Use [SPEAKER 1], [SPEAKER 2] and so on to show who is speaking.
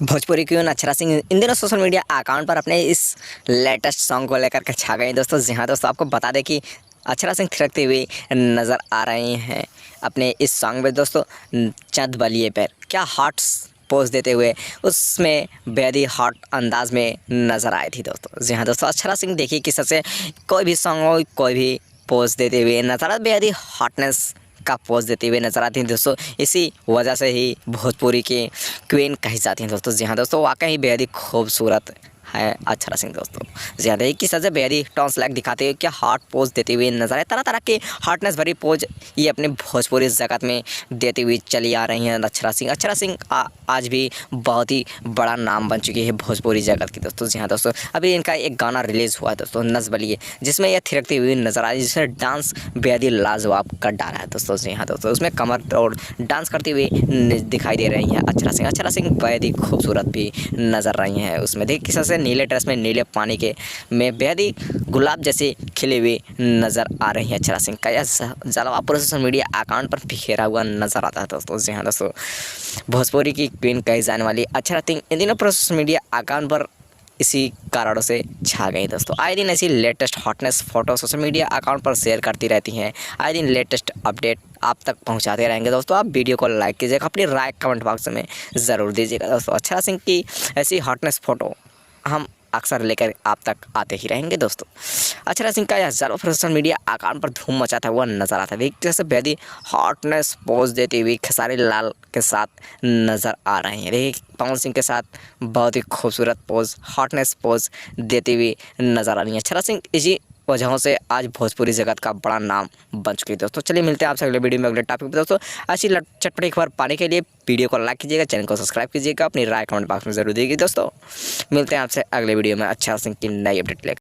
[SPEAKER 1] Bhojpuri queen Akshara Singh इन दिनों social media account पर अपने इस लेटेस्ट सॉन्ग को लेकर के छा गई दोस्तों। जी हाँ दोस्तों, आपको बता दें कि अक्षरा सिंह थिरकती हुई नज़र आ रही हैं अपने इस सॉन्ग में दोस्तों। चंद बलिए पर क्या हॉट पोज देते हुए उसमें बेहद ही हॉट अंदाज में नज़र आई थी दोस्तों। जी हाँ दोस्तों, अक्षरा सिंह देखिए किस तरह से कोई भी सॉन्ग हो कोई भी पोज देते हुए नज़र बेहद ही हॉटनेस का पोज देते हुए नजर आती हैं दोस्तों। इसी वजह से ही भोजपुरी की क्वीन कही जाती हैं दोस्तों। जी हाँ दोस्तों, वाकई ही बेहद ही खूबसूरत है अक्षरा सिंह दोस्तों। जी हाँ, देखिए किस तरह से बेहद ही टॉन्स लाइक दिखाते हुए क्या हॉट पोज देते हुए नजर आए। तरह तरह के हॉटनेस भरी पोज ये अपने भोजपुरी जगत में देती हुई चली आ रही हैं अक्षरा सिंह। अक्षरा सिंह आज भी बहुत ही बड़ा नाम बन चुकी है भोजपुरी जगत की दोस्तों। जी हाँ दोस्तों, अभी इनका एक गाना रिलीज़ हुआ है दोस्तों, नज़ बलिए, जिसमें यह थिरकती हुई नजर आ रही है, जिसमें डांस बेहद ही लाजवाब कर डाला है दोस्तों। जी हाँ दोस्तों, उसमें कमर और डांस करती हुई दिखाई दे रही हैं अक्षरा सिंह। अक्षरा सिंह बेहद ही खूबसूरत भी नजर रही हैं उसमें। देखिए किस तरह से नीले ड्रेस में नीले पानी के में बेहद ही गुलाब जैसे खिले हुए नज़र आ रही हैं अक्षरा सिंह का यह जलवा पूरे सोशल मीडिया अकाउंट पर बिखेरा हुआ नज़र आता है दोस्तों। जी हाँ दोस्तों, भोजपुरी की क्वीन कही जाने वाली अक्षरा सिंह इन दिनों पूरे सोशल मीडिया अकाउंट पर इसी कारणों से छा गई दोस्तों। आए दिन ऐसी latest hotness photo social media account पर शेयर करती रहती हैं। आए दिन लेटेस्ट अपडेट आप तक पहुंचाते रहेंगे दोस्तों। आप वीडियो को लाइक कीजिएगा, अपनी राय कमेंट बॉक्स में ज़रूर दीजिएगा दोस्तों। अक्षरा सिंह की ऐसी हॉटनेस फोटो हम अक्सर लेकर आप तक आते ही रहेंगे दोस्तों। अक्षरा सिंह का यह ज़रूर सोशल मीडिया अकाउंट पर धूम मचाता हुआ नजर आता है। जैसे बेहद ही हॉटनेस पोज देती हुई खेसारी लाल के साथ नज़र आ रहे हैं। देखिए पवन सिंह के साथ बहुत ही खूबसूरत पोज हॉटनेस पोज देती हुई नजर आ रही है अक्षरा सिंह। इसी वजहों से आज भोजपुरी जगत का बड़ा नाम बन चुकी है दोस्तों। चलिए मिलते हैं आपसे अगले वीडियो में अगले टॉपिक पर दोस्तों। ऐसी चटपटी खबर पाने के लिए वीडियो को लाइक कीजिएगा, चैनल को सब्सक्राइब कीजिएगा, अपनी राय कमेंट बॉक्स में जरूर दीजिएगा दोस्तों। मिलते हैं आपसे अगले वीडियो में अक्षरा सिंह की नई अपडेट लेकर।